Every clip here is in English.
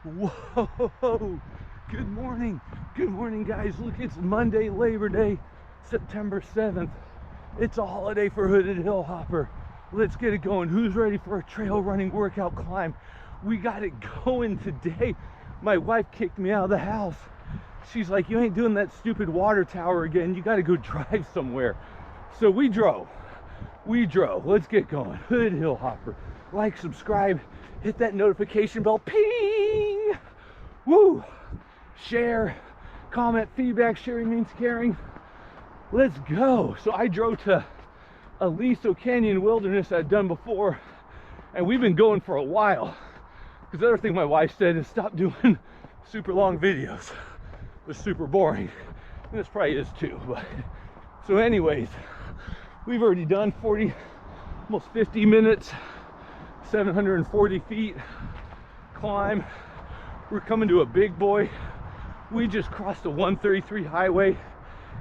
Whoa, good morning guys. Look, it's Monday, Labor Day, September 7th. It's a holiday for Hooded Hill Hopper. Let's get it going. Who's ready for a trail running workout climb? We got it going today. My wife kicked me out of the house. She's like, you ain't doing that stupid water tower again. You got to go drive somewhere. So we drove. Let's get going. Hooded Hill Hopper. Like, subscribe, hit that notification bell. Ping! Woo! Share, comment, feedback. Sharing means caring. Let's go. So I drove to Aliso Canyon Wilderness I'd done before, and we've been going for a while. Because the other thing my wife said is stop doing super long videos. They're super boring. And this probably is too. But so anyways, we've already done 40, almost 50 minutes, 740 feet climb. We're coming to a big boy. We just crossed the 133 highway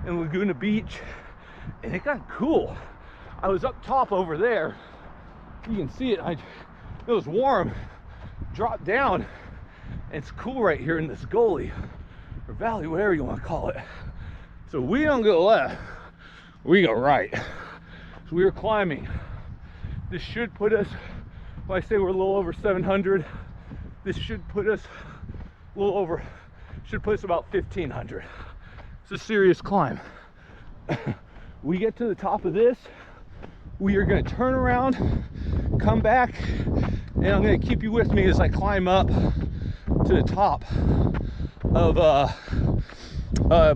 in Laguna Beach, and it got cool. I was up top over there. You can see it. It was warm. Dropped down, and it's cool right here in this gully or valley, whatever you want to call it. So we don't go left, we go right. So we were climbing. This should put us, well, I say we're a little over 700. This should put us a little over, should put us about 1,500. It's a serious climb. We get to the top of this, we are going to turn around, come back, and I'm going to keep you with me as I climb up to the top of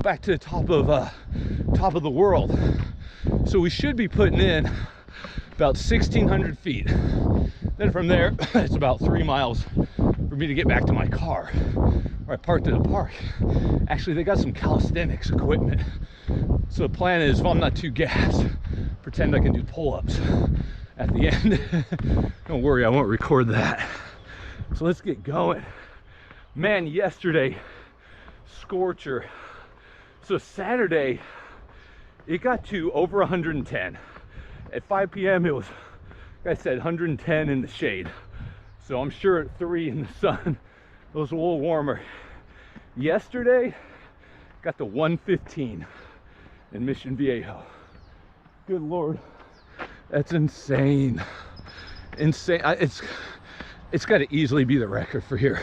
back to the top of the world. So we should be putting in about 1,600 feet. Then from there, it's about 3 miles for me to get back to my car, where I parked at a park. Actually, they got some calisthenics equipment. So the plan is, if I'm not too gassed, pretend I can do pull-ups at the end. Don't worry, I won't record that. So let's get going. Man, yesterday, scorcher. So Saturday, it got to over 110. At 5 p.m. it was, like I said, 110 in the shade. So I'm sure at 3 in the sun, it was a little warmer. Yesterday, got to 115 in Mission Viejo. Good Lord, that's insane. Insane. It's got to easily be the record for here.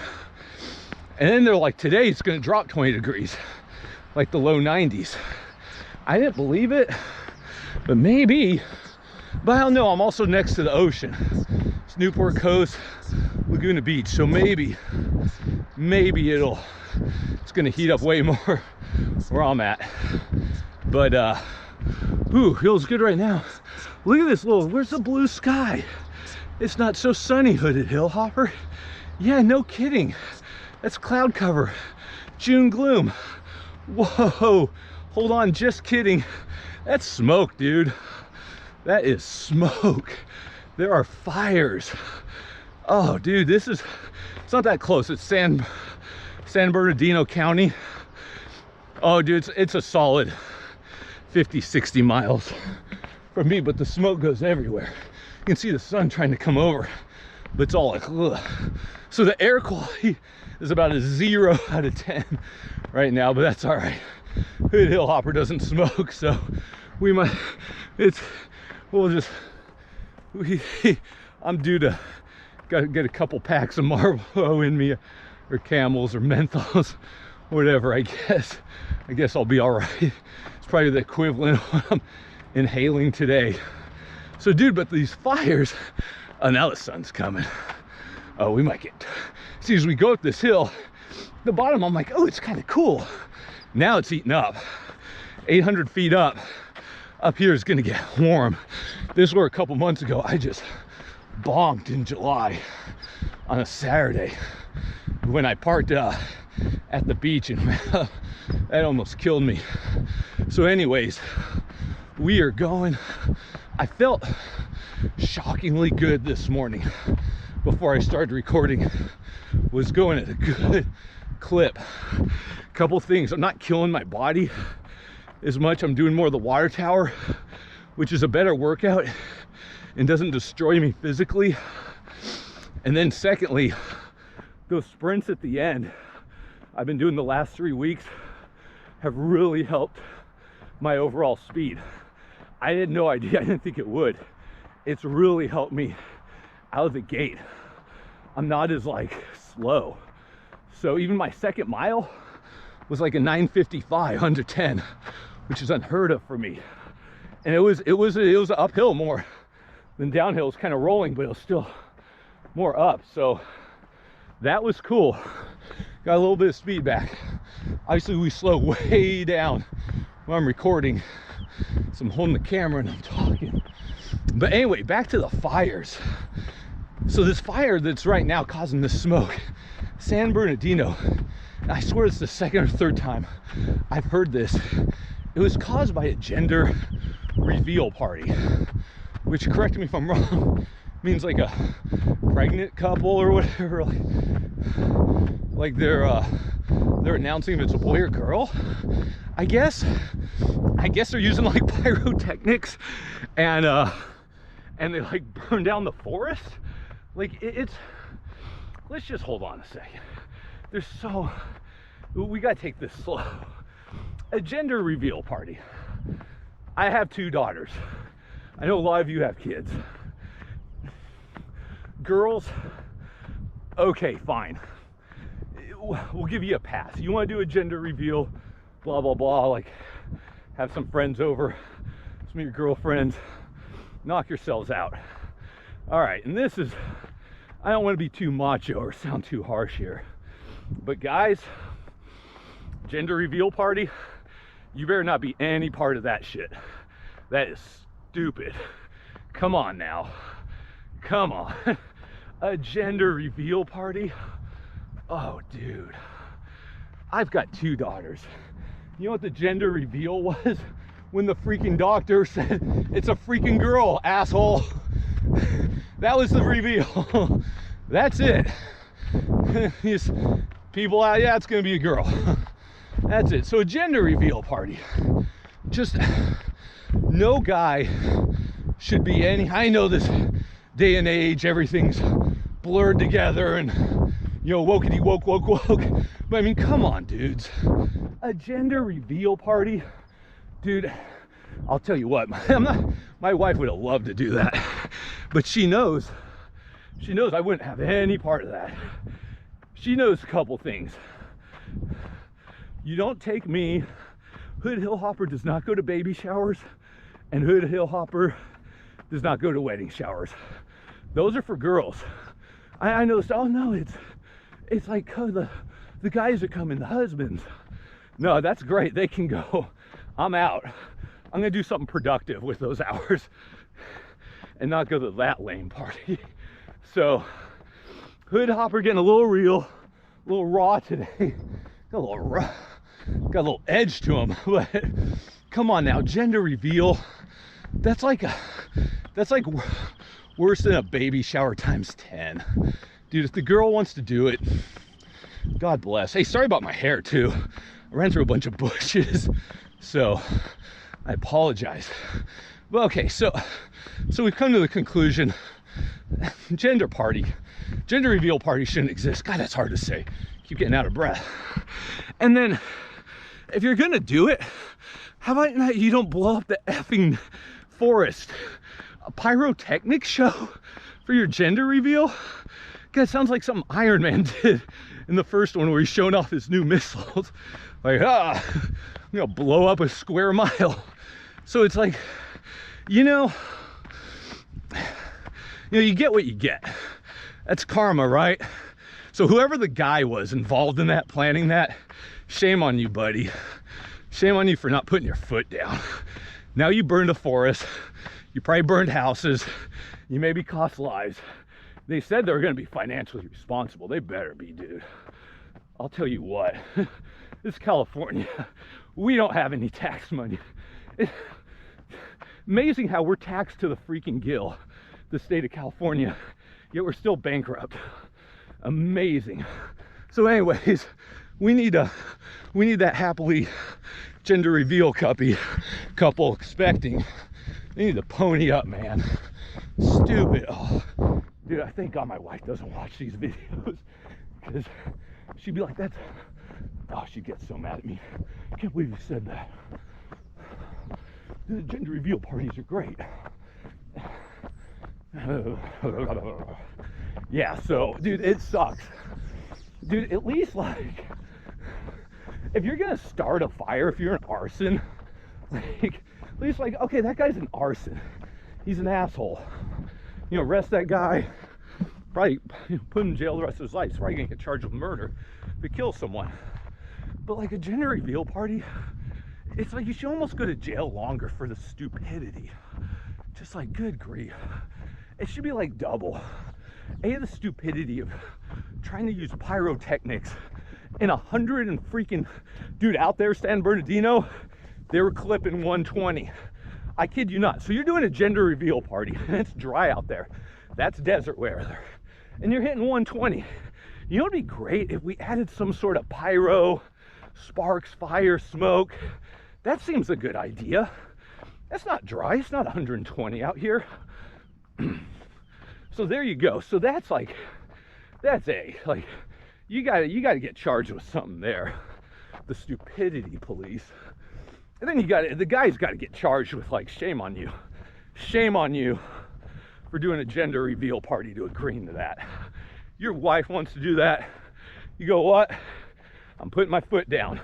And then they're like, today it's going to drop 20 degrees, like the low 90s. I didn't believe it, but maybe. But I don't know. I'm also next to the ocean. It's Newport Coast, Laguna Beach. So maybe it's going to heat up way more where I'm at. But ooh, feels good right now. Look at this little, where's the blue sky? It's not so sunny, Hooded Hill Hopper. Yeah, no kidding. That's cloud cover. June gloom. Whoa, hold on, just kidding. That's smoke, dude. That is smoke. There are fires. Oh, dude, it's not that close. It's San Bernardino County. Oh, dude, it's a solid 50, 60 miles from me, but the smoke goes everywhere. You can see the sun trying to come over, but it's all like, ugh. So the air quality is about a 0 out of 10 right now, but that's all right. Hood Hill Hopper doesn't smoke, so we might, I'm due to get a couple packs of Marlboro in me, or Camels, or Menthols, whatever. I guess I'll be all right. It's probably the equivalent of what I'm inhaling today. So dude, but these fires, oh, now the sun's coming. Oh, we might get, see, as we go up this hill, the bottom, I'm like, oh, it's kind of cool. Now it's eating up. 800 feet up here is gonna get warm. This were a couple months ago, I just bonked in July on a Saturday when I parked at the beach, and that almost killed me. So anyways, we are going. I felt shockingly good this morning before I started recording. Was going at a good clip. Couple things, I'm not killing my body as much. I'm doing more of the water tower, which is a better workout and doesn't destroy me physically. And then secondly, those sprints at the end I've been doing the last 3 weeks have really helped my overall speed. I had no idea. I didn't think it would. It's really helped me out of the gate. I'm not as like slow. So even my second mile was like a 9:55 under 10, which is unheard of for me. And it was uphill more than downhill. It was kind of rolling, but it was still more up. So that was cool. Got a little bit of speed back. Obviously we slow way down when I'm recording, so I'm holding the camera and I'm talking. But anyway, back to the fires. So this fire that's right now causing this smoke, San Bernardino, and I swear it's the second or third time I've heard this. It was caused by a gender reveal party, which, correct me if I'm wrong, means like a pregnant couple or whatever. Like they're announcing if it's a boy or girl. I guess they're using like pyrotechnics and they like burn down the forest. Like it's let's just hold on a second. We gotta take this slow. A gender reveal party. I have 2 daughters. I know a lot of you have kids. Girls, okay, fine. We'll give you a pass. You want to do a gender reveal, blah, blah, blah, like have some friends over, some of your girlfriends, knock yourselves out. All right, and this is, I don't want to be too macho or sound too harsh here, but guys, gender reveal party, you better not be any part of that shit. That is stupid. Come on now. Come on. A gender reveal party? Oh, dude. I've got 2 daughters. You know what the gender reveal was? When the freaking doctor said, it's a freaking girl, asshole. That was the reveal. That's it. These people, yeah, it's gonna be a girl. That's it. So a gender reveal party. Just no guy should be any, I know this day and age, everything's blurred together and, you know, wokety woke. But I mean, come on, dudes. A gender reveal party? Dude, I'll tell you what, my wife would have loved to do that. But she knows I wouldn't have any part of that. She knows a couple things. You don't take me. Hood Hill Hopper does not go to baby showers, and Hood Hill Hopper does not go to wedding showers. Those are for girls. I know, oh no, it's like the guys are coming, the husbands. No, that's great, they can go. I'm out. I'm gonna do something productive with those hours and not go to that lame party. So, Hood Hopper getting a little real, a little raw today. Got a little raw, got a little edge to him. But come on now, gender reveal. That's like worse than a baby shower times 10. Dude, if the girl wants to do it, God bless. Hey, sorry about my hair too. I ran through a bunch of bushes, so I apologize. Well, okay, so we've come to the conclusion, gender reveal party shouldn't exist. God, that's hard to say. Keep getting out of breath. And then, if you're gonna do it, how about not, you don't blow up the effing forest? A pyrotechnic show for your gender reveal? God, it sounds like something Iron Man did in the first one where he's showing off his new missiles. Like, I'm gonna blow up a square mile. So it's like, you get what you get. That's karma, right? So whoever the guy was involved in that, planning that, shame on you, buddy. Shame on you for not putting your foot down. Now you burned a forest. You probably burned houses. You maybe cost lives. They said they were going to be financially responsible. They better be, dude. I'll tell you what. This is California. We don't have any tax money. It's amazing how we're taxed to the freaking gill, the state of California, yet we're still bankrupt. Amazing. So anyways, we need that happily gender reveal couple expecting. They need to pony up, man. Stupid. Oh, dude, I thank God my wife doesn't watch these videos. because she'd be like, that's, oh, she'd get so mad at me. I can't believe you said that. The gender reveal parties are great. Yeah, so, dude, it sucks. Dude, at least, like, if you're gonna start a fire, if you're an arson, like, at least, like, okay, that guy's an arson. He's an asshole. You know, arrest that guy. Probably put him in jail the rest of his life. He's probably gonna get charged with murder if he kills someone. But like a gender reveal party, it's like you should almost go to jail longer for the stupidity. Just like, good grief. It should be like double. A, the stupidity of trying to use pyrotechnics in 100 and freaking, dude, out there, San Bernardino, they were clipping 120. I kid you not. So you're doing a gender reveal party and it's dry out there. That's desert weather. And you're hitting 120. You know, it'd be great if we added some sort of pyro, sparks, fire, smoke. That seems a good idea. That's not dry. It's not 120 out here. So there you go. So that's like, that's like, you gotta get charged with something there. The stupidity police. And then the guy's got to get charged with, like, shame on you. Shame on you for doing a gender reveal party to agreeing to that. Your wife wants to do that. You go, what? I'm putting my foot down.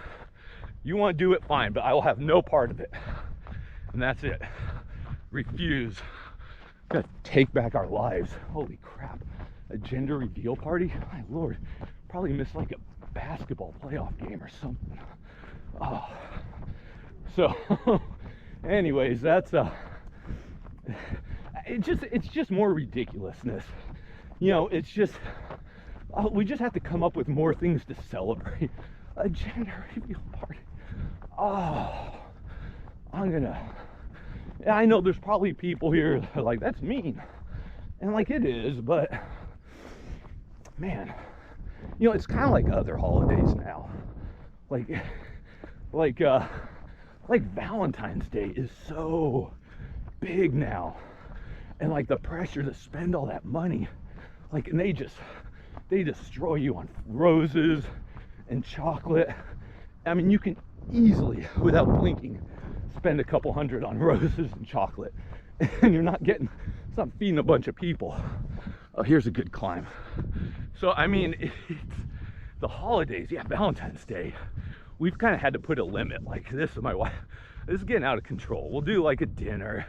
You want to do it, fine, but I will have no part of it. And that's it. Refuse. Gotta take back our lives. Holy crap. A gender reveal party? My Lord. Probably missed like a basketball playoff game or something. Oh. So, anyways, that's it's just more ridiculousness. You know, it's just we just have to come up with more things to celebrate. A gender reveal party. Oh, I know there's probably people here that are like, that's mean, and like it is, but man, you know, it's kind of like other holidays now, like Valentine's Day is so big now, and like the pressure to spend all that money, like, and they destroy you on roses and chocolate. I mean, you can easily, without blinking, spend a couple hundred on roses and chocolate, and you're not getting, it's not feeding a bunch of people. Oh, here's a good climb. So I mean, it's the holidays. Yeah, Valentine's Day, we've kind of had to put a limit. Like, this is my wife, this is getting out of control. We'll do like a dinner,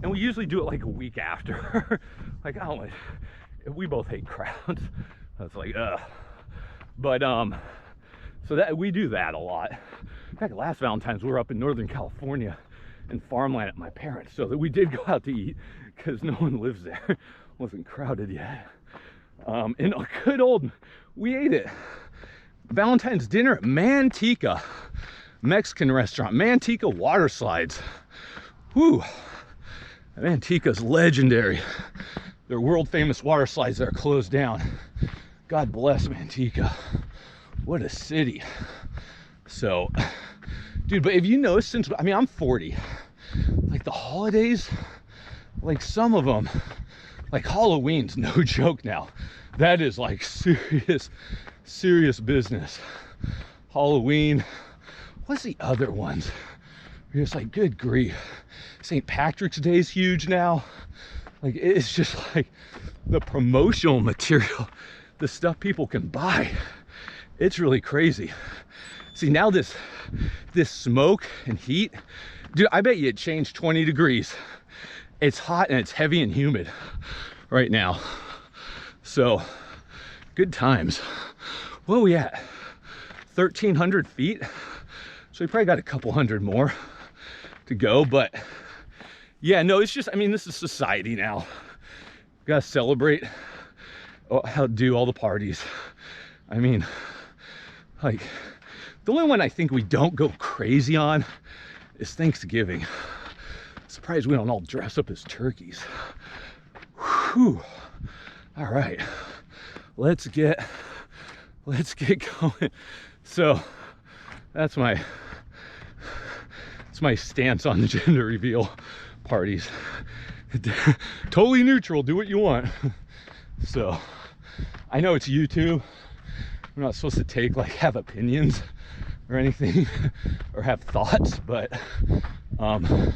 and we usually do it like a week after. Like, I don't like, we both hate crowds. That's like, but so that we do that a lot. In fact, last Valentine's we were up in Northern California in farmland at my parents, so that we did go out to eat because no one lives there. Wasn't crowded yet. And a good old, we ate it. Valentine's dinner at Manteca Mexican restaurant. Manteca water slides. Whew. Manteca's legendary. They're world famous water slides that are closed down. God bless Manteca. What a city. So, dude, but if you notice, since, I mean, I'm 40, like the holidays, like some of them, like Halloween's no joke now. That is like serious business. Halloween. What's the other ones? You're just like, good grief. St. Patrick's Day is huge now. Like, it's just like the promotional material, the stuff people can buy. It's really crazy. See, now this smoke and heat, dude, I bet you it changed 20 degrees. It's hot and it's heavy and humid right now. So, good times. Where are we at? 1,300 feet. So we probably got a couple hundred more to go, but yeah, no, it's just, I mean, this is society now. We gotta celebrate, do all the parties. I mean, like, the only one I think we don't go crazy on is Thanksgiving. Surprised we don't all dress up as turkeys. Whew. All right, let's get going. So that's my stance on the gender reveal parties. Totally neutral, do what you want. So I know it's YouTube, I'm not supposed to take, like, have opinions or anything or have thoughts, but I'd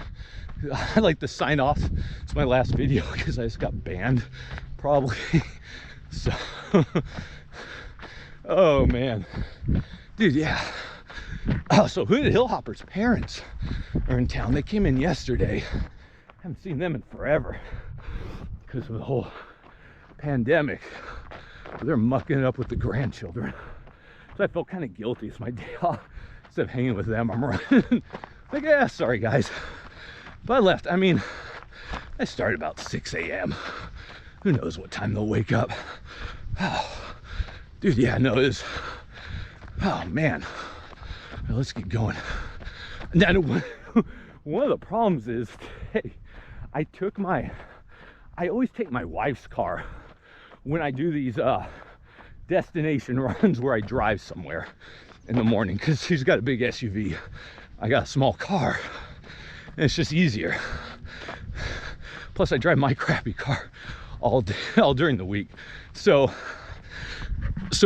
like to sign off. It's my last video because I just got banned, probably. So, oh man, dude, yeah. So Hooded Hillhopper's parents are in town. They came in yesterday. Haven't seen them in forever because of the whole pandemic. They're mucking it up with the grandchildren. So I felt kind of guilty. It's my day off. Instead of hanging with them, I'm running. Like, yeah, sorry guys. But I left. I mean, I started about 6 a.m. Who knows what time they'll wake up. Oh, dude, yeah, no, it is. Oh man. Well, let's get going. Now, one of the problems is, hey, I always take my wife's car when I do these destination runs where I drive somewhere in the morning, because she's got a big SUV. I got a small car, and it's just easier. Plus, I drive my crappy car all day, all during the week. So,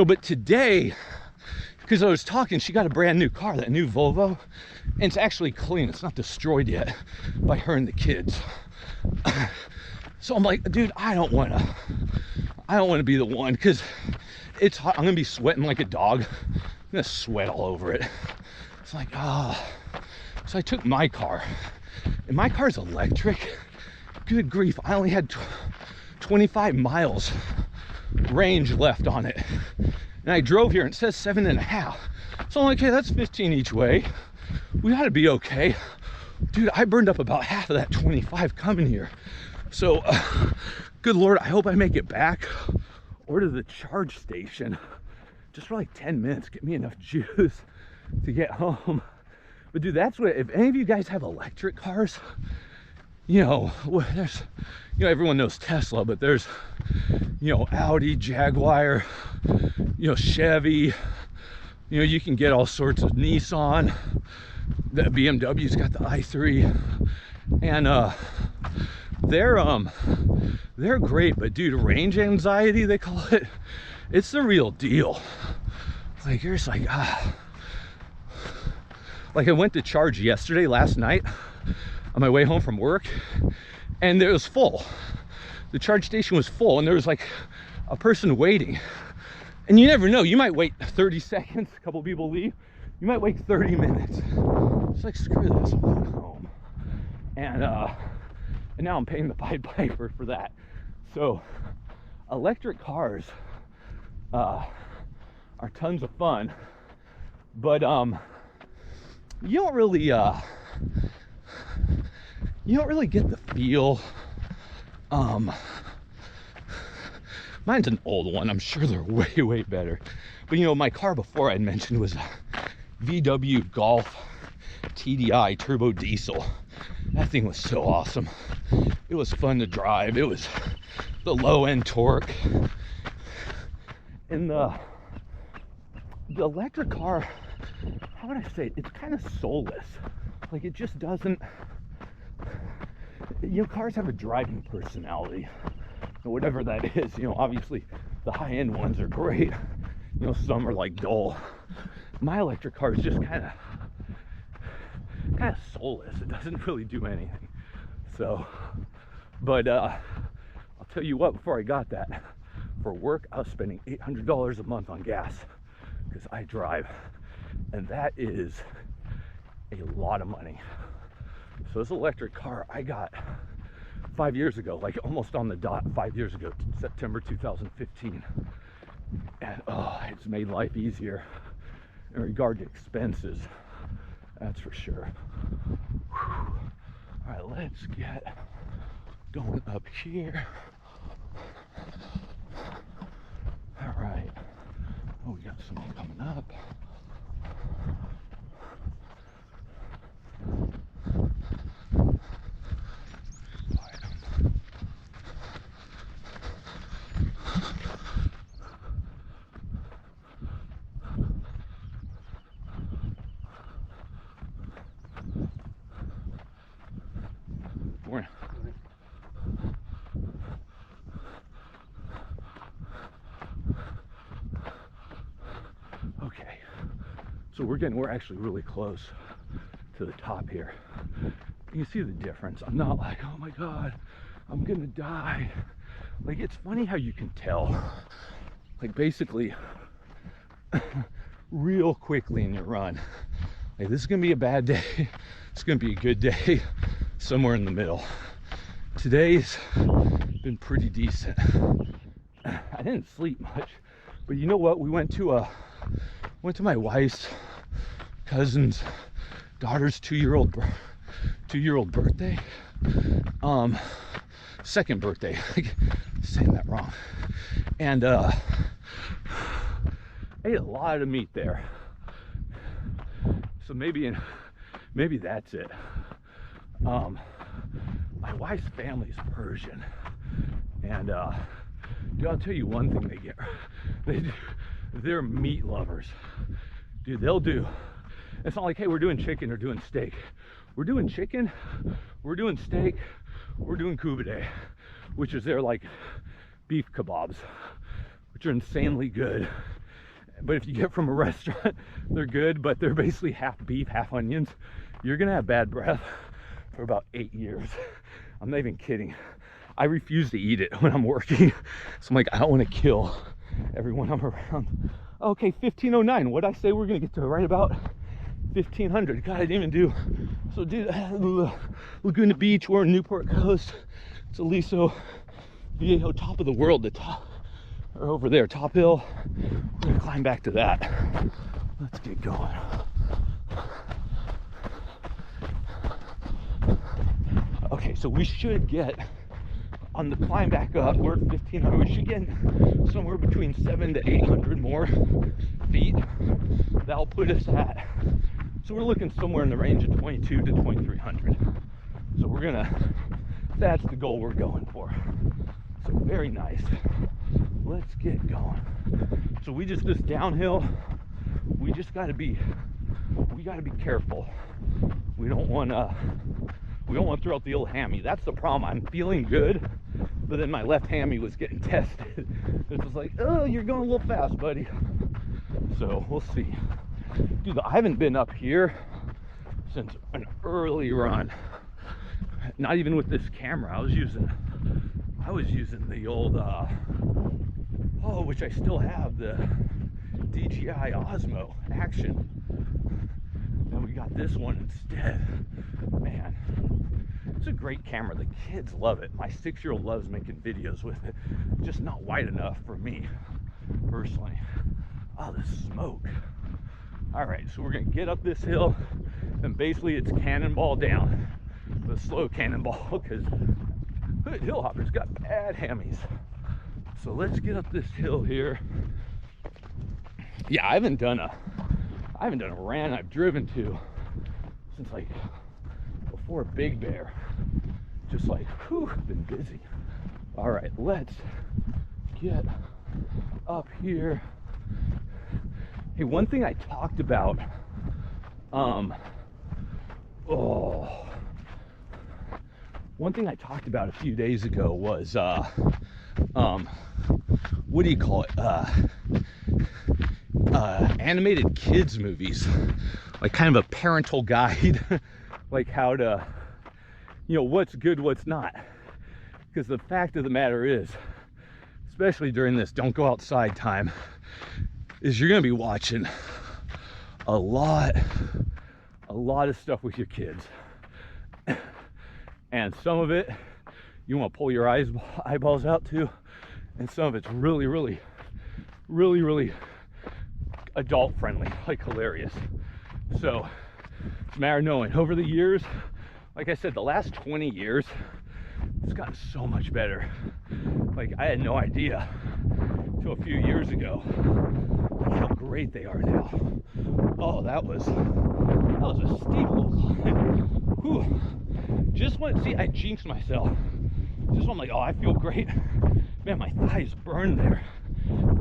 but today, because I was talking, she got a brand new car, that new Volvo, and it's actually clean. It's not destroyed yet by her and the kids. So I'm like, dude, I don't want to be the one, because it's hot. I'm gonna be sweating like a dog. I'm gonna sweat all over it. It's like, so I took my car, and my car's electric. Good grief, I only had 25 miles range left on it, and I drove here and it says 7.5. So I'm like, okay, that's 15 each way. We ought to be okay. Dude, I burned up about half of that 25 coming here. So good Lord, I hope I make it back or to the charge station just for like 10 minutes. Get me enough juice to get home. But dude, that's what, if any of you guys have electric cars, you know, there's, you know, everyone knows Tesla, but there's, you know, Audi, Jaguar, you know, Chevy, you know, you can get all sorts of Nissan. The BMW's got the i3, and they're great, but dude, range anxiety, they call it, it's the real deal. Like, you're just like, like I went to charge yesterday, last night, on my way home from work, and it was full. The charge station was full, and there was like a person waiting. And you never know, you might wait 30 seconds, a couple people leave, you might wait 30 minutes. It's like, screw this, I'm going home. And now I'm paying the Pied Piper for that. So electric cars are tons of fun, but you don't really get the feel. Mine's an old one. I'm sure they're way better. But you know, my car before I mentioned was a VW Golf TDI turbo diesel. That thing was so awesome. It was fun to drive. It was the low end torque. And the electric car, how would I say it? It's kind of soulless. Like, it just doesn't, you know, cars have a driving personality, or whatever that is. You know, obviously the high end ones are great. You know, some are like dull. My electric car is just kind of soulless. It doesn't really do anything. So, but I'll tell you what, before I got that, for work I was spending $800 a month on gas because I drive, and that is a lot of money. So this electric car I got 5 years ago, like almost on the dot 5 years ago, September 2015. And it's made life easier in regard to expenses, that's for sure. Whew. All right, let's get going up here. All right. Oh, we got someone coming up. So we're actually really close to the top here. You can see the difference. I'm not like, oh my God, I'm gonna die. Like, it's funny how you can tell, like, basically real quickly in your run, like, this is gonna be a bad day, it's gonna be a good day, somewhere in the middle. Today's been pretty decent. I didn't sleep much, but you know what? We went to my wife's cousin's daughter's two-year-old birthday. Second birthday. I'm saying that wrong. And I ate a lot of meat there. So maybe that's it. My wife's family's Persian, and dude, I'll tell you one thing they're meat lovers. Dude, they'll do, it's not like, hey, we're doing chicken or doing steak. We're doing chicken, we're doing steak, we're doing kubide, which is their like beef kebabs, which are insanely good. But if you get from a restaurant, they're good, but they're basically half beef, half onions. You're gonna have bad breath for about 8 years. I'm not even kidding. I refuse to eat it when I'm working. So I'm like, I don't want to kill everyone I'm around. Okay, 1509. What'd I say we're gonna get to right about 1500? God, I didn't even do. So dude, Laguna Beach, we're in Newport Coast. It's Aliso Viejo, top of the world, the top, or over there, top hill. We're gonna climb back to that. Let's get going. Okay, so we should get, on the climb back up, we're at 1500, we should get somewhere between 700 to 800 more feet. That'll put us at, so we're looking somewhere in the range of 22 to 2300. So we're gonna, that's the goal we're going for. So very nice. Let's get going. So this downhill, we just gotta be careful. We don't want to throw out the old hammy. That's the problem. I'm feeling good, but then my left hammy was getting tested. It was like, oh, you're going a little fast, buddy. So we'll see. Dude, I haven't been up here since an early run. Not even with this camera. I was using the old, which I still have, the DJI Osmo Action. And we got this one instead. Man, it's a great camera. The kids love it. My 6-year-old loves making videos with it. Just not wide enough for me, personally. Oh, the smoke. All right, so we're gonna get up this hill, and basically it's cannonball down, but slow cannonball, because hood hill hoppers got bad hammies. So let's get up this hill here. Yeah, I haven't done a run I've driven to since like before Big Bear. Just like, whew, been busy. All right, let's get up here. Hey, one thing I talked about, one thing I talked about a few days ago was, what do you call it? Animated kids movies, like kind of a parental guide, like how to, what's good, what's not. Because the fact of the matter is, especially during this don't go outside time, is you're gonna be watching a lot of stuff with your kids. And some of it you want to pull your eyeballs out to, and some of it's really adult friendly, like hilarious. So it's a matter of knowing. Over the years, like I said, the last 20 years, it's gotten so much better. Like, I had no idea until a few years ago, like, how great they are now. Oh, that was a steep little climb. Whew. Just when, see, I jinxed myself. Just when I'm like, oh, I feel great. Man, my thighs burn there.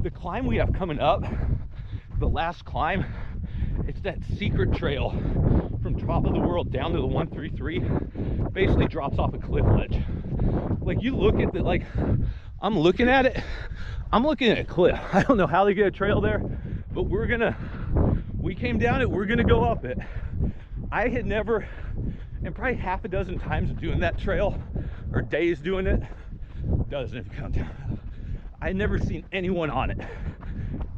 The climb we have coming up, the last climb, it's that secret trail from top of the world down to the 133. Basically drops off a cliff ledge. Like, you look at the, like, I'm looking at it, I'm looking at a cliff. I don't know how they get a trail there, but we're gonna We came down it, we're gonna go up it. I had never, and probably half a dozen times of doing that trail, or days doing it, doesn't even count down. I'd never seen anyone on it.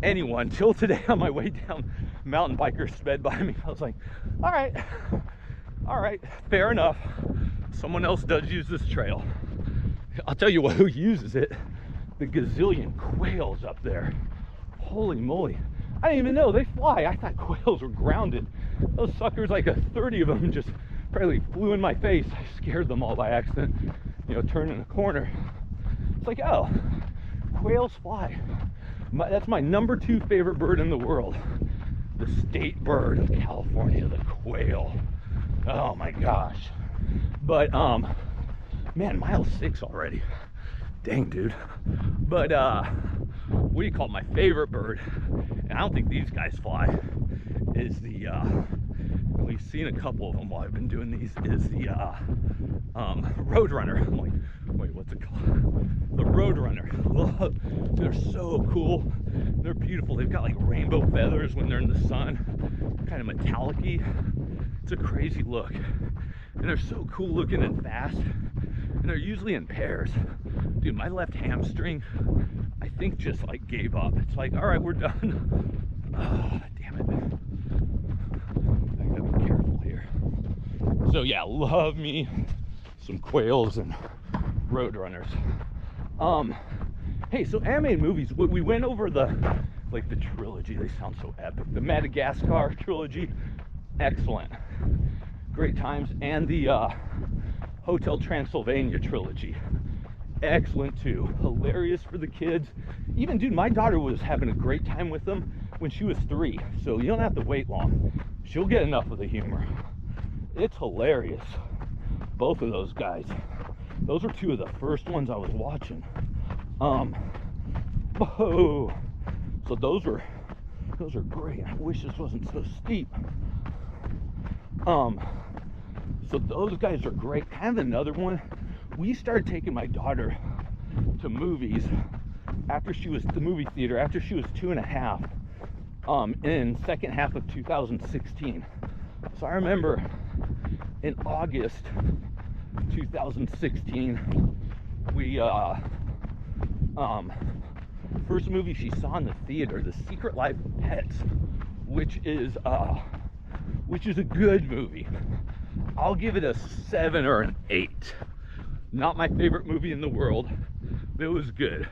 Anyone, till today on my way down, mountain bikers sped by me. I was like, all right, fair enough. Someone else does use this trail. I'll tell you who uses it. The gazillion quails up there. Holy moly. I didn't even know they fly. I thought quails were grounded. Those suckers, like 30 of them just probably flew in my face. I scared them all by accident, you know, turning a corner. It's like, oh, quails fly. That's my number 2 favorite bird in the world. The state bird of California, the quail. Oh my gosh. But, man, mile 6 already. Dang, dude. But, what do you call it? My favorite bird, and I don't think these guys fly, is the, we've seen a couple of them while I've been doing these, is the, roadrunner. I'm like, wait, what's it called? The roadrunner. They're so cool. They're beautiful. They've got like rainbow feathers when they're in the sun, kind of metallic-y. It's a crazy look. And they're so cool looking and fast. And they're usually in pairs. Dude, my left hamstring, I think, just like gave up. It's like, all right, we're done. Oh, damn it. I gotta be careful here. So yeah, love me some quails and roadrunners. Hey, so animated movies, we went over the trilogy. They sound so epic. The Madagascar trilogy, excellent, great times. And the Hotel Transylvania trilogy, excellent too. Hilarious for the kids. Even, dude, my daughter was having a great time with them when she was 3, so you don't have to wait long. She'll get enough of the humor. It's hilarious. Both of those guys. Those are 2 of the first ones I was watching. Oh, so those are great. I wish this wasn't so steep. So those guys are great. Kind of another one. We started taking my daughter to movies after she was the movie theater after she was 2.5. In second half of 2016. So I remember in August 2016, we first movie she saw in the theater, The Secret Life of Pets, which is a good movie. I'll give it a 7 or an 8. Not my favorite movie in the world, but it was good.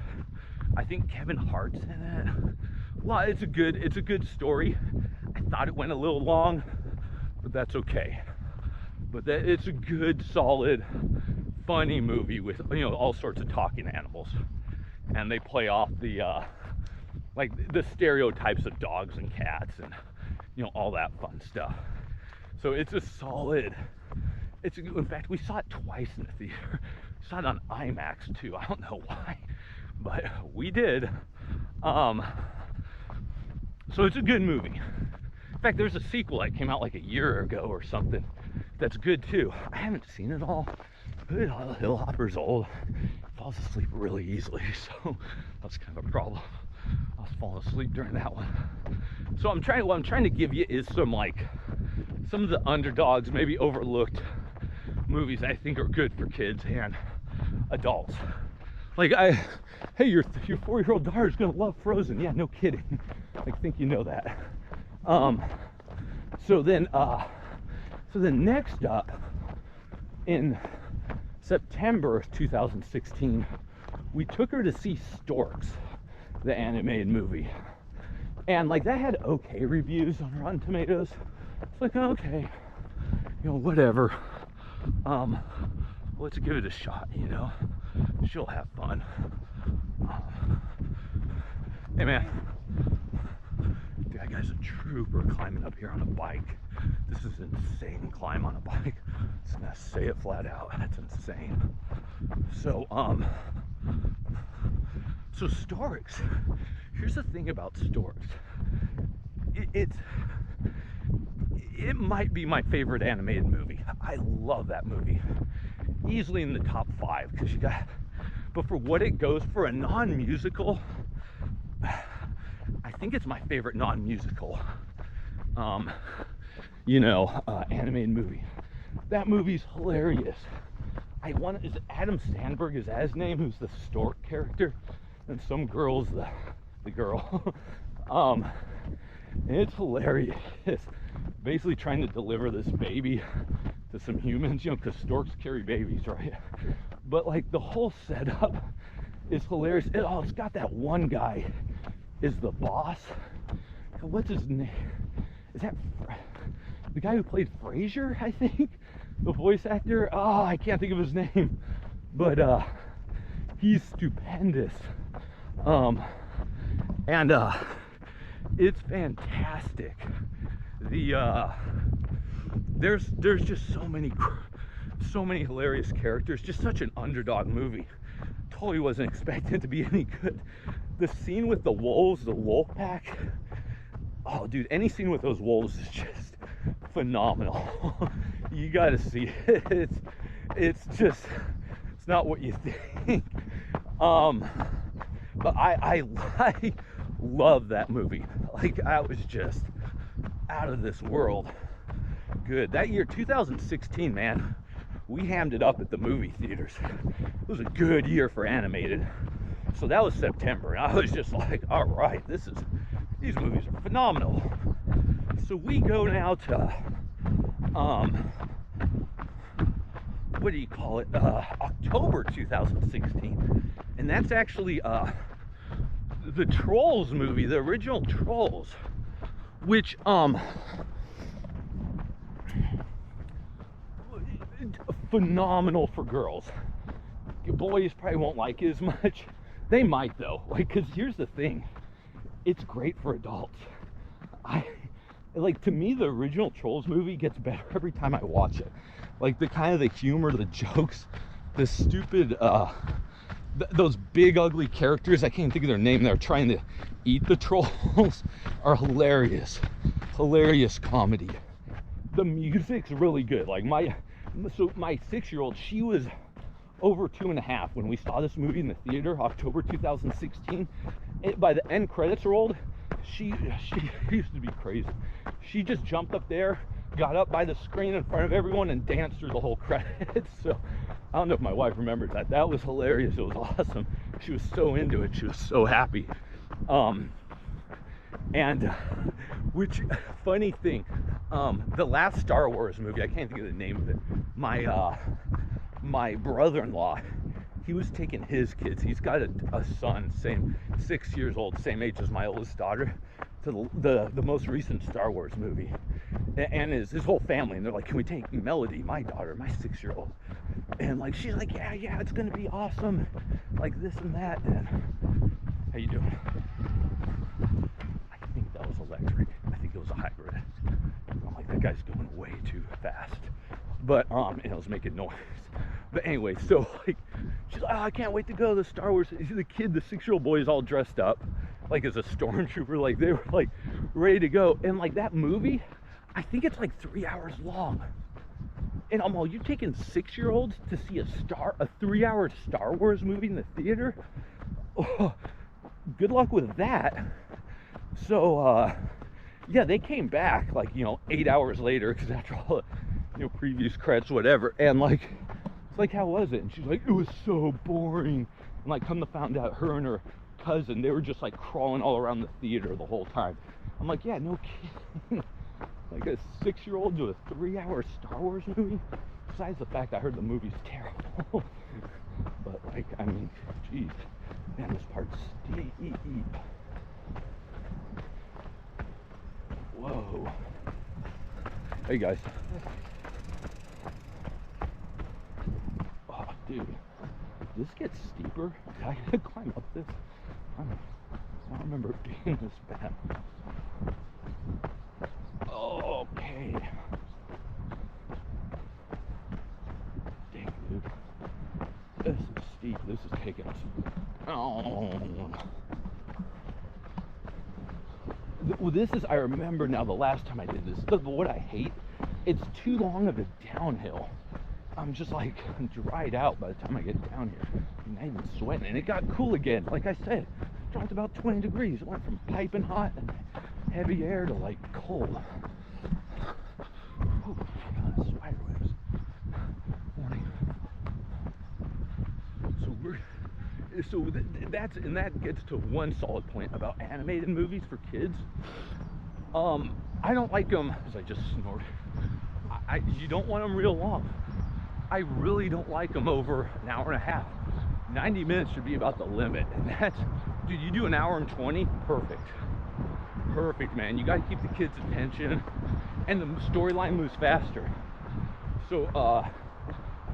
I think Kevin Hart's in it. Well, it's a good story. I thought it went a little long, but that's okay. But it's a good, solid, funny movie with, you know, all sorts of talking animals, and they play off the like the stereotypes of dogs and cats, and you know, all that fun stuff. So it's a solid. In fact, we saw it twice in the theater. We saw it on IMAX too. I don't know why, but we did. So it's a good movie. In fact, there's a sequel that came out like a year ago or something that's good too. I haven't seen it all. Hillhopper's old. Falls asleep really easily, so that's kind of a problem. I was falling asleep during that one. So what I'm trying to give you is some of the underdogs, maybe overlooked movies I think are good for kids and adults. Like, hey, your 4-year-old daughter's gonna love Frozen. Yeah, no kidding. I think you know that. So then next up in September 2016, we took her to see Storks, the animated movie, and like that had okay reviews on Rotten Tomatoes. It's like, okay, you know, whatever. Let's give it a shot, you know. She'll have fun. Hey man, that guy's a trooper climbing up here on a bike. This is an insane climb on a bike. Just gonna say it flat out. That's insane. So Storks. Here's the thing about Storks. It might be my favorite animated movie. I love that movie. Easily in the top 5 because but for what it goes for a non-musical, I think it's my favorite non-musical animated movie. That movie's hilarious. Is it Adam Sandberg, is that his name, who's the stork character? And some girl's the girl. And it's hilarious. Basically trying to deliver this baby to some humans, because storks carry babies, right? But like the whole setup is hilarious. It's got that one guy is the boss. What's his name? Is that the guy who played Frasier, I think? The voice actor? Oh, I can't think of his name. But he's stupendous. And it's fantastic. There's just so many hilarious characters. Just such an underdog movie. Totally wasn't expecting it to be any good. The scene with the wolves, the wolf pack. Oh, dude, any scene with those wolves is just phenomenal. You gotta see it. It's not what you think. But I love that movie. Like, I was just out of this world good. That year, 2016, man, we hammed it up at the movie theaters. It was a good year for animated. So that was September, and I was just like, all right, these movies are phenomenal. So we go now to what do you call it, October 2016, and that's actually the Trolls movie, the original Trolls, which phenomenal for girls. Boys probably won't like it as much. They might though, because here's the thing, it's great for adults. To me, the original Trolls movie gets better every time I watch it. Like, the kind of the humor, the jokes, the stupid those big ugly characters, I can't think of their name, they're trying to eat the trolls, are hilarious comedy. The music's really good. Like, my 6-year-old, she was over 2.5 when we saw this movie in the theater, October 2016. By the end credits rolled, she used to be crazy. She just jumped up there, got up by the screen in front of everyone, and danced through the whole credits. So I don't know if my wife remembers that. That was hilarious. It was awesome. She was so into it. She was so happy. Which, funny thing, the last Star Wars movie, I can't think of the name of it. My brother-in-law, he was taking his kids. He's got a son, 6 years old, same age as my oldest daughter, to the most recent Star Wars movie, and his whole family. And they're like, "Can we take Melody, my daughter, my 6-year-old?" And like, she's like, "Yeah, it's gonna be awesome," like this and that. And how you doing? I think that was electric. I think it was a hybrid. I'm like, that guy's going way too fast. But and it was making noise. But anyway, so like, she's like, "Oh, I can't wait to go to the Star Wars." The kid, the 6-year-old boy, is all dressed up like as a stormtrooper. Like, they were like ready to go. And like, that movie, I think it's like 3 hours long. And I'm all, you taking 6-year-olds to see a 3-hour Star Wars movie in the theater? Oh, good luck with that. So yeah, they came back like, 8 hours later, because after all the previous credits, whatever, and like, it's like, how was it? And she's like, it was so boring. And like, come to find out, her and her cousin, they were just like crawling all around the theater the whole time. I'm like, yeah, no kidding. Like, a 6-year-old to a 3-hour Star Wars movie? Besides the fact I heard the movie's terrible. But like, I mean, geez, man, this part's steep. Whoa. Hey guys. Oh, dude, this gets steeper. I gotta climb up this. I don't remember it being this bad. Okay. Dang, dude. This is steep. This is taking us. Oh. Well, this is, I remember now, the last time I did this. But what I hate, it's too long of a downhill. I'm just like dried out by the time I get down here. I'm not even sweating. And it got cool again. Like I said, dropped about 20 degrees. It went from piping hot heavy air to like cold. Oh, spider webs. Morning. That gets to one solid point about animated movies for kids. I don't like them, as I just snorted. You don't want them real long. I really don't like them over an hour and a half. 90 minutes should be about the limit. And that's, dude, you do an hour and 20, perfect. Perfect, man. You gotta keep the kids' attention, and the storyline moves faster. So,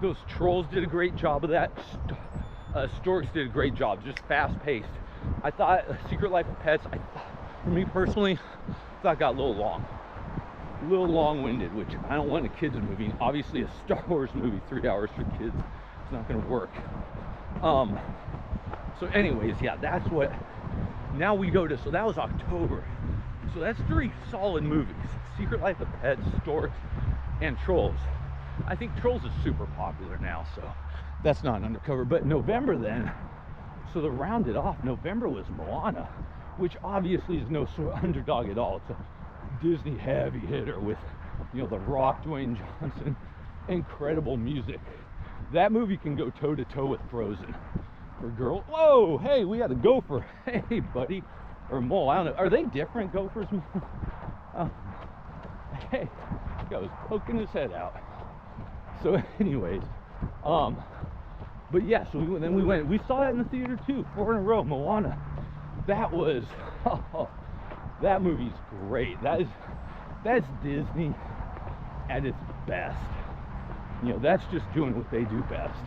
those Trolls did a great job of that. Storks did a great job, just fast-paced. I thought Secret Life of Pets, for me personally, I thought it got a little long-winded, which I don't want in a kids movie. Obviously, a Star Wars movie, 3 hours for kids, it's not going to work. So anyways, yeah, that's what. Now we go to. So that was October. So that's 3 solid movies: Secret Life of Pets, Storks, and Trolls. I think Trolls is super popular now, so that's not an undercover. But November then, so to round it off, November was Moana, which obviously is no sort of underdog at all. It's a Disney heavy hitter with, you know, The Rock, Dwayne Johnson, incredible music. That movie can go toe to toe with Frozen. For girls, whoa, hey, we got a gopher. Hey, buddy, or mole. I don't know. Are they different, gophers? Hey, guy was poking his head out. So, anyways, but yeah, so we saw it in the theater too, 4 in a row. Moana. That was, that movie's great. That's Disney at its best. You know, that's just doing what they do best.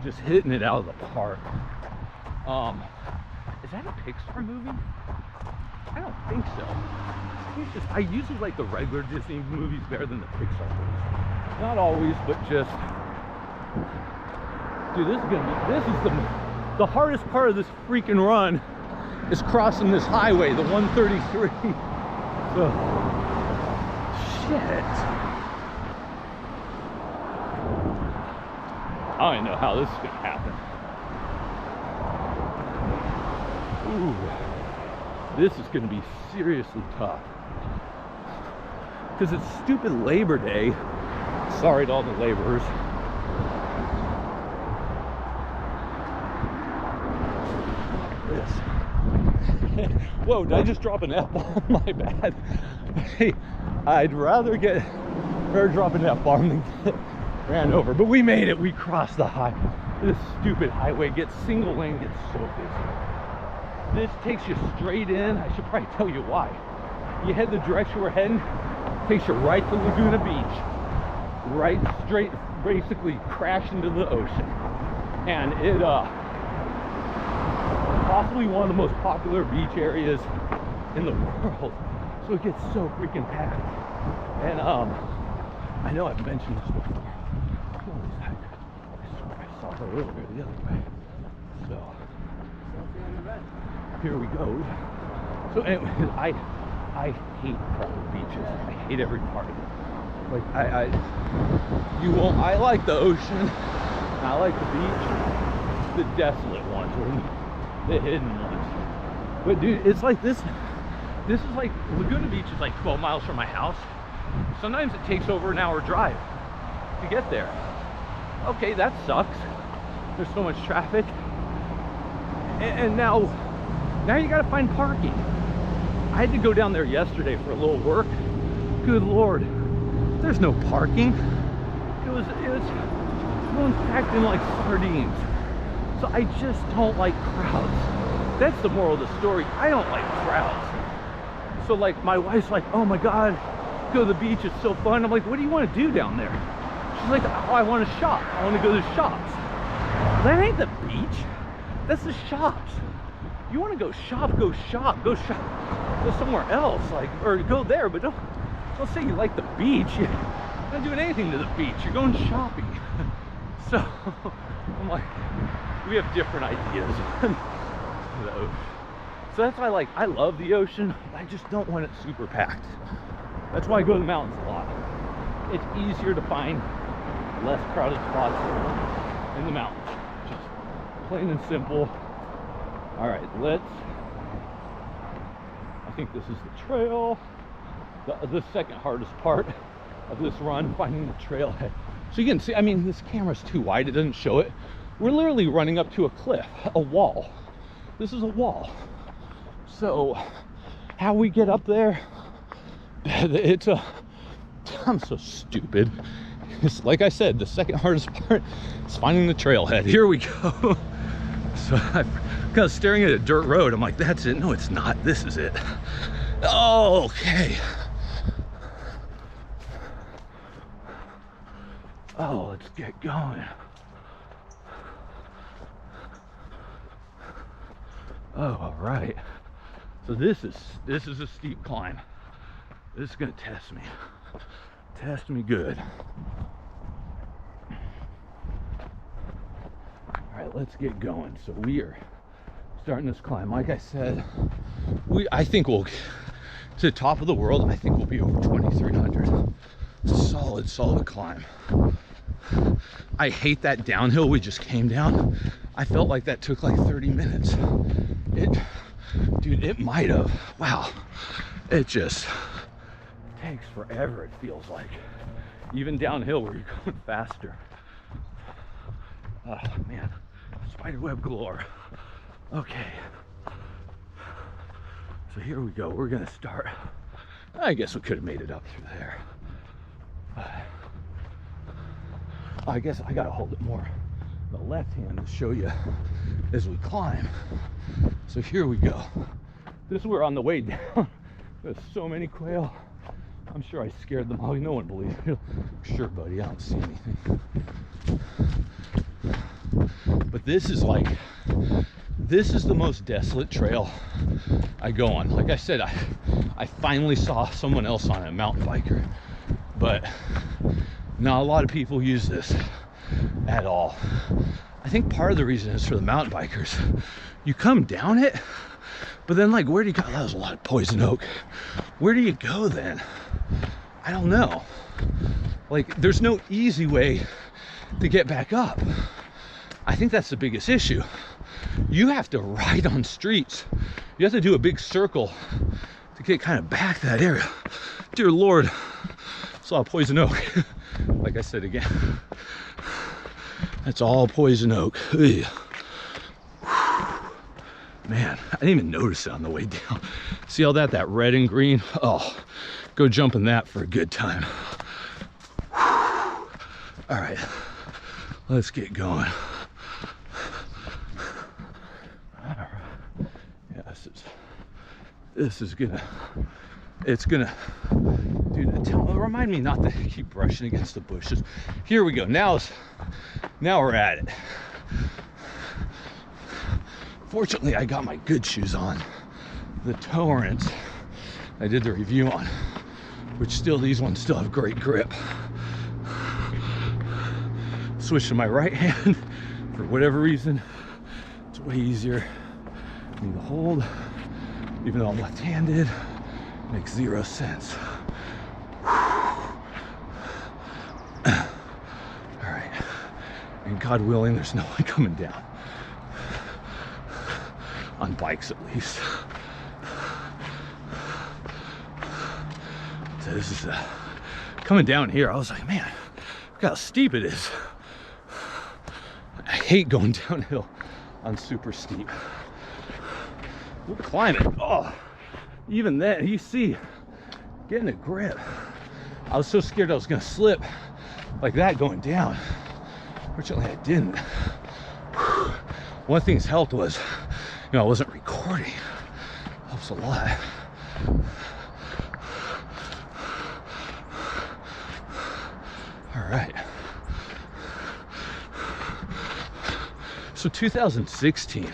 Just hitting it out of the park. Is that a Pixar movie? I don't think so. I usually like the regular Disney movies better than the Pixar movies. Not always, but just, dude, this is the hardest part of this freaking run is crossing this highway, the 133. So, shit. I don't know how this is going to happen. Ooh, this is going to be seriously tough. Because it's stupid Labor Day. Sorry to all the laborers. This. Whoa, did I just drop an F-bomb? My bad. Hey, I'd rather drop an F-bomb than get ran over, but we made it. We crossed the highway. This stupid highway gets single lane, gets so busy. This takes you straight in. I should probably tell you why. You head the direction we're heading, takes you right to Laguna Beach, right straight, basically crash into the ocean. And it possibly one of the most popular beach areas in the world, so it gets so freaking packed. And I know I've mentioned this before. I saw her earlier the other way. So here we go. So anyways, I hate crowded beaches. I hate every part of it. Like I like the ocean, and I like the beach, the desolate ones, or the hidden ones. But dude, it's like this is like, Laguna Beach is like 12 miles from my house. Sometimes it takes over an hour drive to get there. Okay, that sucks. There's so much traffic. And now you gotta find parking. I had to go down there yesterday for a little work. Good Lord, there's no parking. Everyone's packed in like sardines. So I just don't like crowds. That's the moral of the story. I don't like crowds. So like my wife's like, oh my God, go to the beach, it's so fun. I'm like, what do you want to do down there? She's like, oh, I want to shop. I want to go to the shops. That ain't the beach. That's the shops. You want to go shop, go shop. Go somewhere else, like, or go there, but don't say you like the beach. You're not doing anything to the beach. You're going shopping. So I'm like, we have different ideas. So that's why I love the ocean. I just don't want it super packed. That's why I go to the mountains a lot. It's easier to find less crowded spots in the mountains. Just plain and simple. All right, I think this is the trail. The second hardest part of this run, finding the trailhead. So you can see, I mean, this camera's too wide, it doesn't show it. We're literally running up to a cliff, a wall. This is a wall. So how we get up there, I'm so stupid. It's like I said, the second hardest part is finding the trailhead. Here we go. So I'm kind of staring at a dirt road. I'm like, that's it. No, it's not. This is it. Oh, okay. Oh, let's get going. Oh, all right. So this is a steep climb. This is gonna test me. Test me good. All right, let's get going. So we are starting this climb. Like I said, I think we'll to the top of the world. I think we'll be over 2,300. Solid climb. I hate that downhill we just came down. I felt like that took like 30 minutes. Dude, it might have. Wow. It just takes forever, it feels like. Even downhill where you're going faster. Oh man, spiderweb galore. Okay. So here we go. We're gonna start. I guess we could have made it up through there. I guess I gotta hold it more the left hand to show you as we climb. So here we go. This is where on the way down, there's so many quail. I'm sure I scared them all. No one believes me. Sure, buddy, I don't see anything. But this is the most desolate trail I go on. Like I said, I finally saw someone else on it, a mountain biker. But not a lot of people use this at all. I think part of the reason is for the mountain bikers. You come down it, but then like, where do you go? That was a lot of poison oak. Where do you go then? I don't know. Like, there's no easy way to get back up. I think that's the biggest issue. You have to ride on streets. You have to do a big circle to get kind of back that area. Dear Lord, saw poison oak. Like I said again, that's all poison oak. Ugh. Man, I didn't even notice it on the way down. See all that red and green? Oh, go jump in that for a good time. All right, let's get going. All right. Yeah, it's gonna, dude, remind me not to keep brushing against the bushes. Here we go. Now we're at it. Fortunately, I got my good shoes on. The Torrents I did the review on, which these ones still have great grip. Switch to my right hand for whatever reason. It's way easier for me to hold, even though I'm left-handed. Makes zero sense. All right, and God willing, there's no one coming down. On bikes, at least. So this is coming down here. I was like, man, look how steep it is. I hate going downhill on super steep. We're climbing. Oh, even then, you see, getting a grip. I was so scared I was gonna slip like that going down. Fortunately, I didn't. One thing that's helped was, you know, I wasn't recording. Helps a lot. All right. So 2016,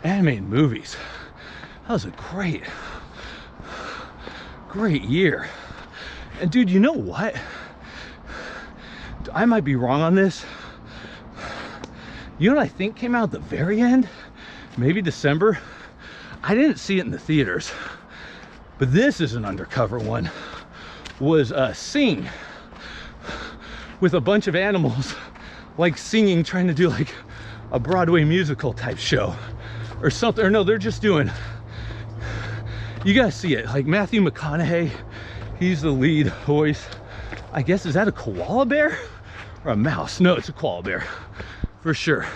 animated movies. That was a great year. And dude, you know what? I might be wrong on this. You know what I think came out at the very end? Maybe December. I didn't see it in the theaters, but this is an undercover one. Was Sing, with a bunch of animals like singing, trying to do like a Broadway musical type show or something. Or no, they're just doing You gotta see it. Like Matthew McConaughey, he's the lead voice. I guess, is that a koala bear or a mouse? No, it's a koala bear for sure.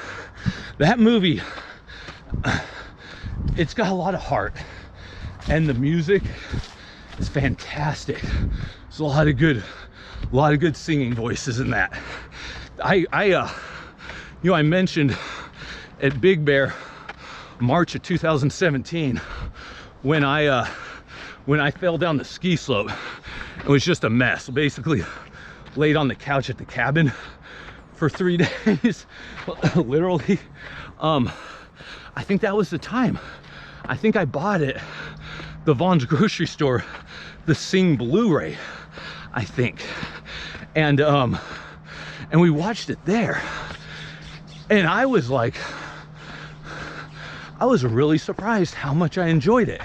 That movie, it's got a lot of heart, and the music is fantastic. There's a lot of good singing voices in that. You know, I mentioned at Big Bear, March of 2017, when I fell down the ski slope. It was just a mess. Basically laid on the couch at the cabin for 3 days, literally. I think that was the time. I think I bought it, the Vaughn's grocery store, the Sing Blu-ray, I think. And we watched it there. And I was like, I was really surprised how much I enjoyed it.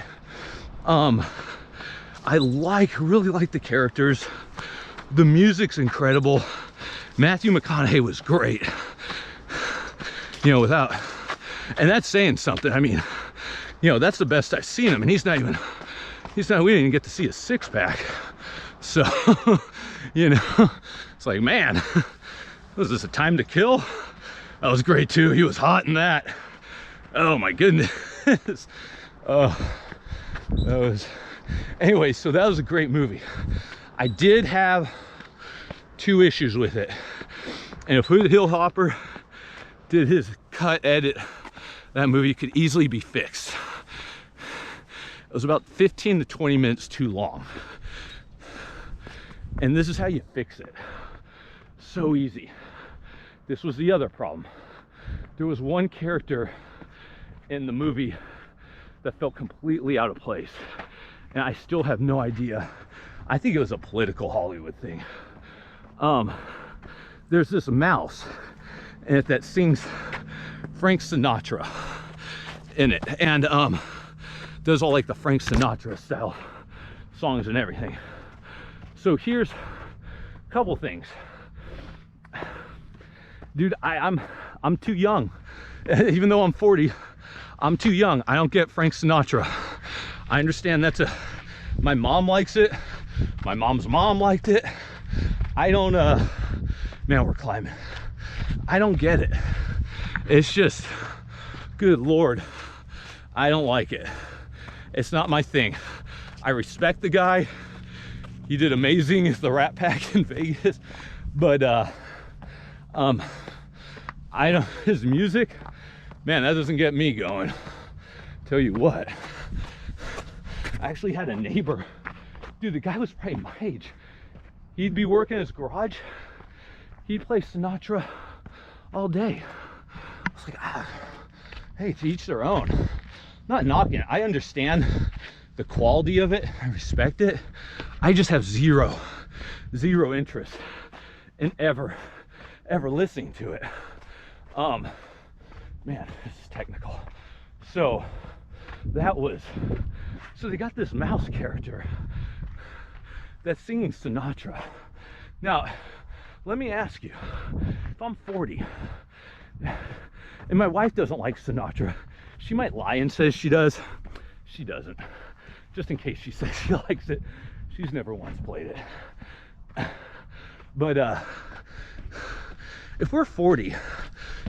I really like the characters. The music's incredible. Matthew McConaughey was great. You know, and that's saying something. I mean, you know, that's the best I've seen him, and we didn't even get to see his six-pack. So, you know, it's like, man, was this a Time to Kill? That was great too. He was hot in that. Oh my goodness. Oh, that was, anyway, so that was a great movie. I did have 2 issues with it, and if Hood Hill Hopper did his cut edit, that movie could easily be fixed. It was about 15 to 20 minutes too long, and this is how you fix it. So easy. This was the other problem. There was one character in the movie that felt completely out of place, and I still have no idea. I think it was a political Hollywood thing. There's this mouse that sings Frank Sinatra in it, and does all like the Frank Sinatra style songs and everything. So here's a couple things. Dude, I'm too young. Even though I'm 40, I'm too young. I don't get Frank Sinatra. I understand my mom likes it. My mom's mom liked it. I don't, man, we're climbing. I don't get it. It's just, good Lord, I don't like it. It's not my thing. I respect the guy. He did amazing as the Rat Pack in Vegas, but his music, man, that doesn't get me going. Tell you what, I actually had a neighbor, dude, the guy was probably my age. He'd be working in his garage, he'd play Sinatra all day. I was like, hey, to each their own. Not knocking it. I understand the quality of it, I respect it. I just have zero interest in ever listening to it. Man, this is technical. So they got this mouse character that's singing Sinatra. Now, let me ask you, if I'm 40 and my wife doesn't like Sinatra, she might lie and says she does. She doesn't. Just in case she says she likes it, she's never once played it. But if we're 40, dude,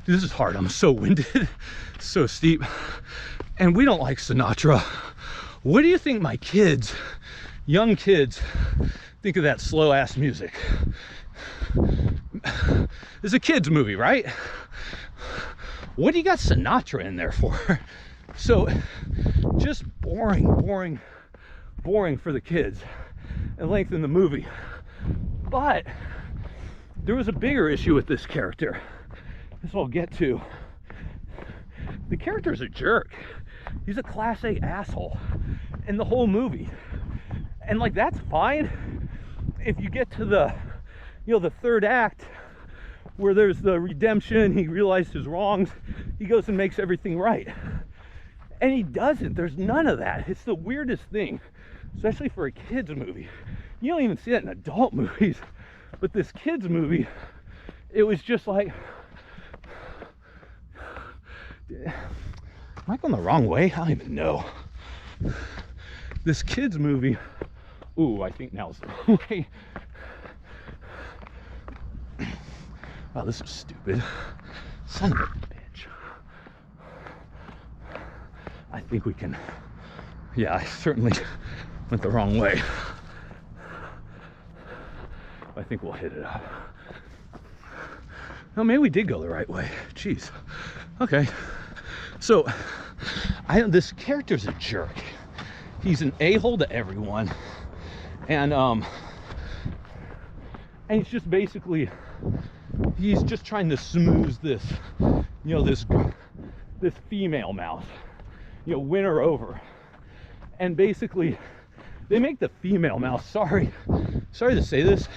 this is hard. I'm so winded, so steep, and we don't like Sinatra. What do you think my kids, young kids, think of that slow ass music? It's a kids movie, right? What do you got Sinatra in there for? So just boring for the kids and lengthen the movie. But there was a bigger issue with this character. This I'll get to. The character's a jerk. He's a class A asshole in the whole movie. And like, that's fine if you get to the, you know, the third act where there's the redemption, he realized his wrongs, he goes and makes everything right. And he doesn't. There's none of that. It's the weirdest thing, especially for a kids movie. You don't even see that in adult movies, but this kids movie, it was just like, am I going the wrong way? I don't even know. this kids movie. Ooh, I think now's the way. Wow, this is stupid. Son of a bitch. I think we can. Yeah, I certainly went the wrong way. I think we'll hit it up. No, maybe we did go the right way. Jeez. Okay. So, this character's a jerk. He's an a-hole to everyone, and he's just basically, he's just trying to smooth this, you know, this female mouse, you know, win her over. And basically, they make the female mouse, sorry to say this,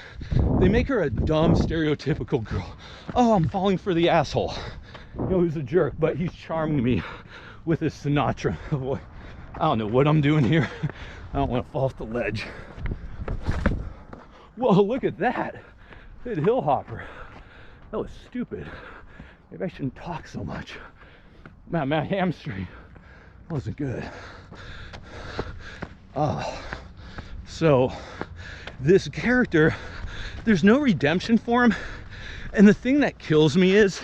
they make her a dumb, stereotypical girl. Oh, I'm falling for the asshole. You know, who's a jerk, but he's charming me with his Sinatra voice. I don't know what I'm doing here. I don't want to fall off the ledge. Whoa, look at that. Good hill hopper. That was stupid. Maybe I shouldn't talk so much. Man, my hamstring wasn't good. So this character, there's no redemption for him. And the thing that kills me is,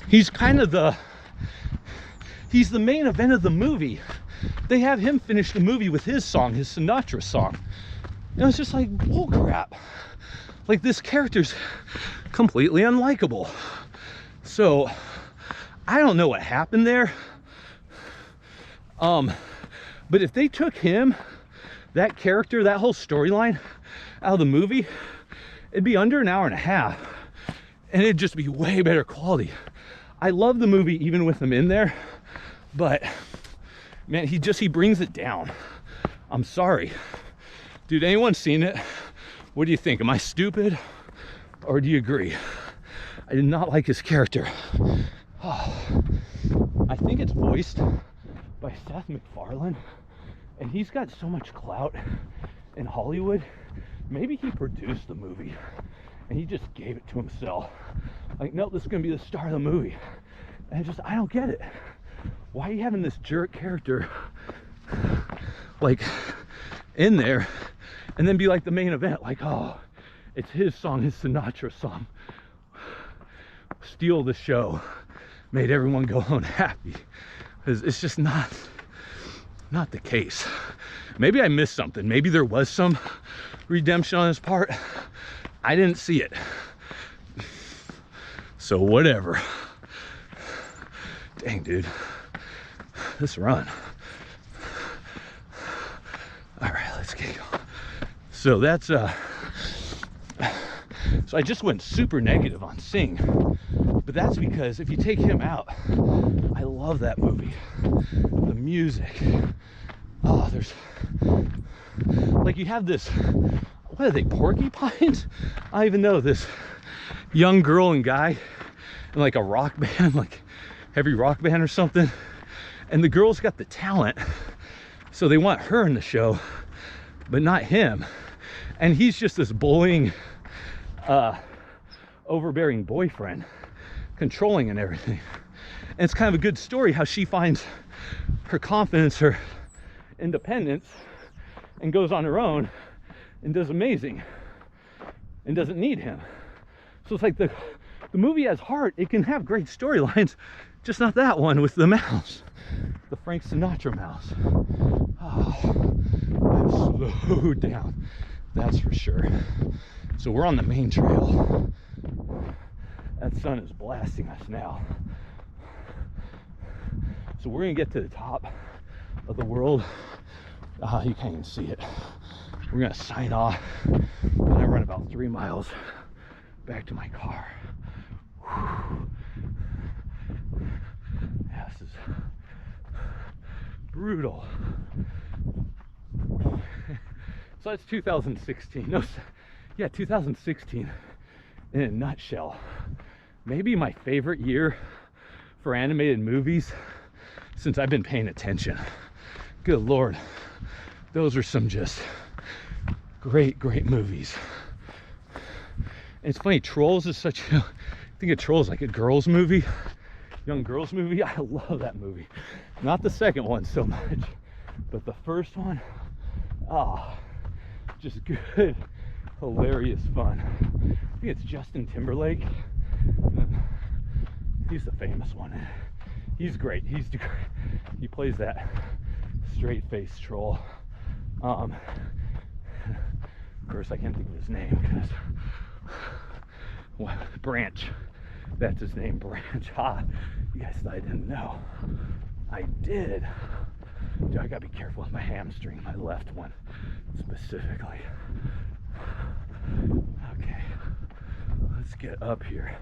he's kind of he's the main event of the movie. They have him finish the movie with his song, his Sinatra song. And it's just like bullcrap. Like, this character's completely unlikable. So I don't know what happened there. But if they took him, that character, that whole storyline out of the movie, it'd be under an hour and a half. And it'd just be way better quality. I love the movie even with him in there, but man, he brings it down. I'm sorry. Dude, anyone seen it? What do you think? Am I stupid? Or do you agree? I did not like his character. Oh, I think it's voiced by Seth MacFarlane, and he's got so much clout in Hollywood. Maybe he produced the movie and he just gave it to himself. Like, no, this is gonna be the star of the movie. And I don't get it. Why are you having this jerk character like in there and then be like the main event? Like, oh, it's his song, his Sinatra song. Steal the show, made everyone go home happy. Because it's just not the case. Maybe I missed something. Maybe there was some redemption on his part. I didn't see it. So whatever. Dang, dude. This run. All right, let's get going. So that's so I just went super negative on Sing, but that's because if you take him out, I love that movie. The music. Oh, there's like, you have this, what are they, porcupines? I don't even know, this young girl and guy in like a rock band, like heavy rock band or something, and the girl's got the talent, so they want her in the show but not him, and he's just this bullying, overbearing boyfriend, controlling and everything. And it's kind of a good story how she finds her confidence, her independence, and goes on her own and does amazing and doesn't need him. So it's like the movie has heart. It can have great storylines, just not that one with the mouse, the Frank Sinatra mouse. Oh, I've slowed down, that's for sure. So we're on the main trail. That sun is blasting us now. So we're gonna get to the top of the world. You can't even see it. We're gonna sign off, and I run about 3 miles back to my car. Whew. Yeah, this is brutal. So that's 2016. No, yeah, 2016 in a nutshell. Maybe my favorite year for animated movies since I've been paying attention. Good Lord, those are some just great movies. And it's funny, Trolls is such a, I think of Trolls like a girls movie. You young girls movie. I love that movie. Not the second one so much, but the first one, just good, hilarious fun. I think it's Justin Timberlake. He's the famous one. He's great. He plays that straight-faced troll. Of course, I can't think of his name because Branch. That's his name, Branch. You guys thought I didn't know. I did. Dude, I gotta be careful with my hamstring, my left one specifically. Okay, let's get up here.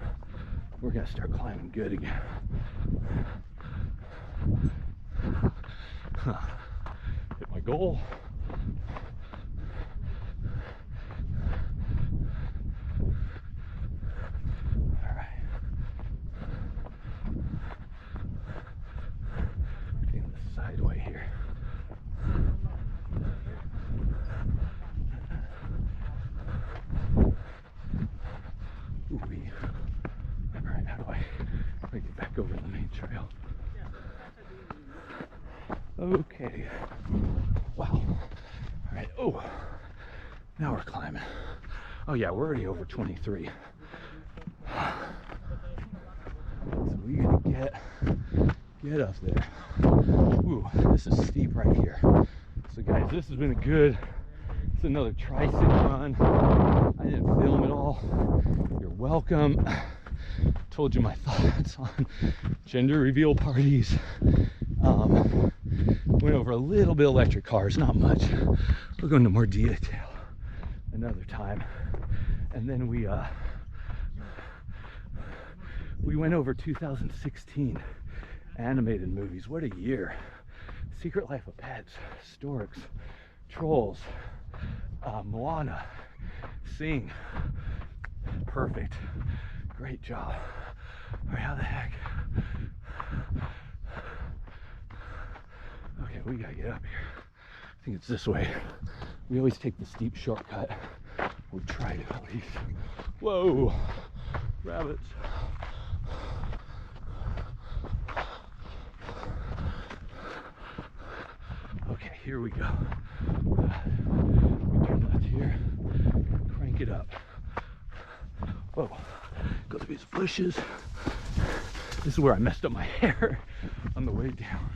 We're gonna start climbing good again. Hit my goal. All right. Taking the sideway here. Ooh-wee. All right, how do I get back over the main trail? Okay. Wow. All right. Oh, now we're climbing. Oh yeah, we're already over 23. So we gotta get up there. Ooh, this is steep right here. So guys, this has been it's another tricep run. I didn't film it all. You're welcome. Told you my thoughts on gender reveal parties. Went over a little bit electric cars, not much. We'll go into more detail another time. And then we went over 2016 animated movies. What a year. Secret Life of Pets, Storks, Trolls, Moana, Sing. Perfect. Great job. All right, how the heck? Okay, we gotta get up here. I think it's this way. We always take the steep shortcut. We try to at least. Whoa, rabbits. Okay, here we go. We turn left here, crank it up. Whoa, go through these bushes. This is where I messed up my hair on the way down.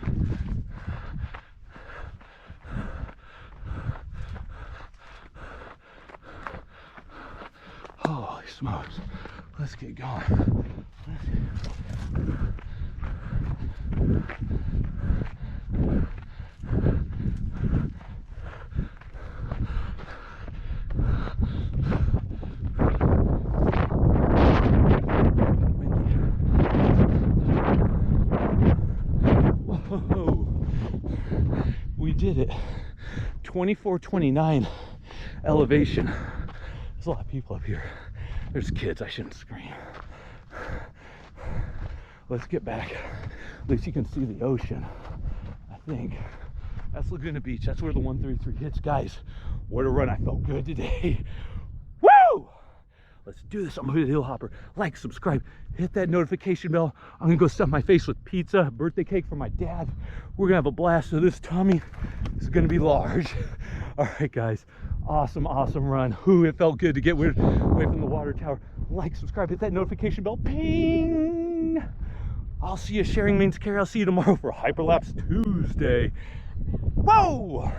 Holy smokes. Let's get going. Whoa. We did it. 2429 elevation. There's a lot of people up here. There's kids. I shouldn't scream. Let's get back. At least you can see the ocean. I think that's Laguna Beach. That's where the 133 hits. Guys, what a run. I felt good today. Woo! Let's do this. I'm Hooded Hill Hopper. Like, subscribe, hit that notification bell. I'm gonna go stuff my face with pizza, birthday cake for my dad. We're gonna have a blast. So this tummy is gonna be large. All right, guys. Awesome run. Ooh, it felt good to get away from the water tower. Like, subscribe, hit that notification bell. Ping! I'll see you. Sharing means care. I'll see you tomorrow for Hyperlapse Tuesday. Whoa!